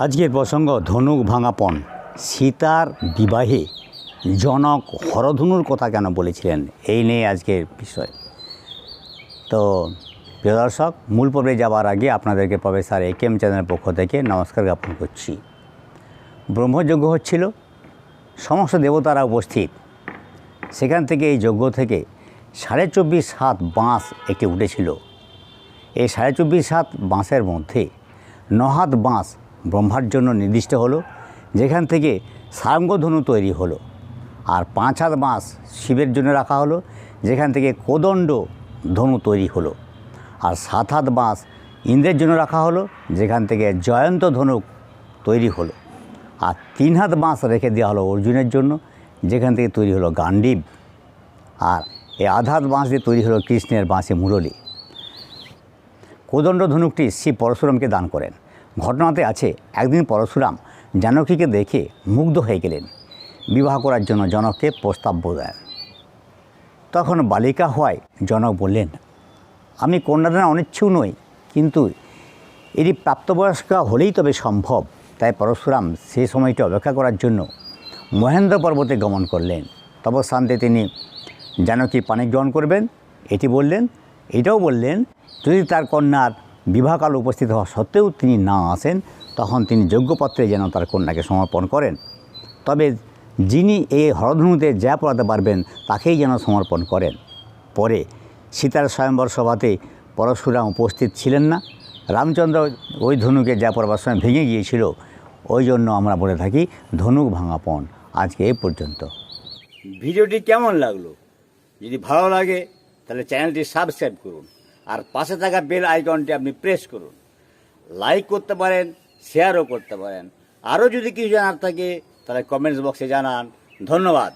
আজকের প্রসঙ্গ ধনুক ভাঙাপন। সীতার বিবাহে জনক হরধনুর কথা কেন বলেছিলেন, এই নিয়ে আজকের বিষয়। তো প্রিয় দর্শক, মূল পর্বে যাওয়ার আগে আপনাদেরকে প্রফেসর একেএম চ্যানেলের পক্ষ থেকে নমস্কার জ্ঞাপন করছি। ব্রহ্মযজ্ঞ হচ্ছিল, সমস্ত দেবতারা উপস্থিত। সেখান থেকে এই যজ্ঞ থেকে 24.5 হাত বাঁশ একটি উঠেছিল। এই 24.5 হাত বাঁশের মধ্যে 9 হাত বাঁশ ব্রহ্মার জন্য নির্দিষ্ট হলো, যেখান থেকে সারঙ্গধনু তৈরি হলো। আর 5 হাত বাঁশ শিবের জন্য রাখা হলো, যেখান থেকে কোদণ্ড ধনু তৈরি হলো। আর 7 হাত বাঁশ ইন্দ্রের জন্য রাখা হলো, যেখান থেকে জয়ন্ত ধনুক তৈরি হলো। আর 3 হাত বাঁশ রেখে দেওয়া হলো অর্জুনের জন্য, যেখান থেকে তৈরি হলো গান্ডীব। আর এই আধ হাত বাঁশ দিয়ে তৈরি হলো কৃষ্ণের বাঁশি মুরলী। কোদণ্ড ধনুকটি শিব পরশুরামকে দান করেন। ঘটনাতে আছে, একদিন পরশুরাম জানকীকে দেখে মুগ্ধ হয়ে গেলেন। বিবাহ করার জন্য জনককে প্রস্তাব দেন। তখন বালিকা হওয়ায় জনক বললেন, আমি কন্যাদানে অনিচ্ছুক নই, কিন্তু এটি প্রাপ্তবয়স্কা হলেই তবে সম্ভব। তাই পরশুরাম সেই সময়টি অপেক্ষা করার জন্য মহেন্দ্র পর্বতে গমন করলেন। তপস্যান্তে তিনি জানকী পানি গ্রহণ করবেন এটি বললেন। এটাও বললেন, যদি তার কন্যার বিবাহকাল উপস্থিত হওয়া সত্ত্বেও তিনি না আসেন, তখন তিনি যজ্ঞপত্রে যেন তার কন্যাকে সমর্পণ করেন। তবে যিনি এই হরধনুতে যা পড়াতে পারবেন তাকেই যেন সমর্পণ করেন। পরে সীতার স্বয়ম্বর সভাতে পরশুরাম উপস্থিত ছিলেন না। রামচন্দ্র ওই ধনুকে যা পড়াবার সময় ভেঙে গিয়েছিল, ওই জন্য আমরা বলে থাকি ধনুক ভাঙাপন। আজকে এই পর্যন্ত। ভিডিওটি কেমন লাগলো? যদি ভালো লাগে তাহলে চ্যানেলটি সাবস্ক্রাইব করুন, আর পাশে থাকা বেল আইকনটি আপনি প্রেস করুন। লাইক করতে পারেন, শেয়ারও করতে পারেন। আরও যদি কিছু জানার থাকে তাহলে কমেন্টস বক্সে জানান। ধন্যবাদ।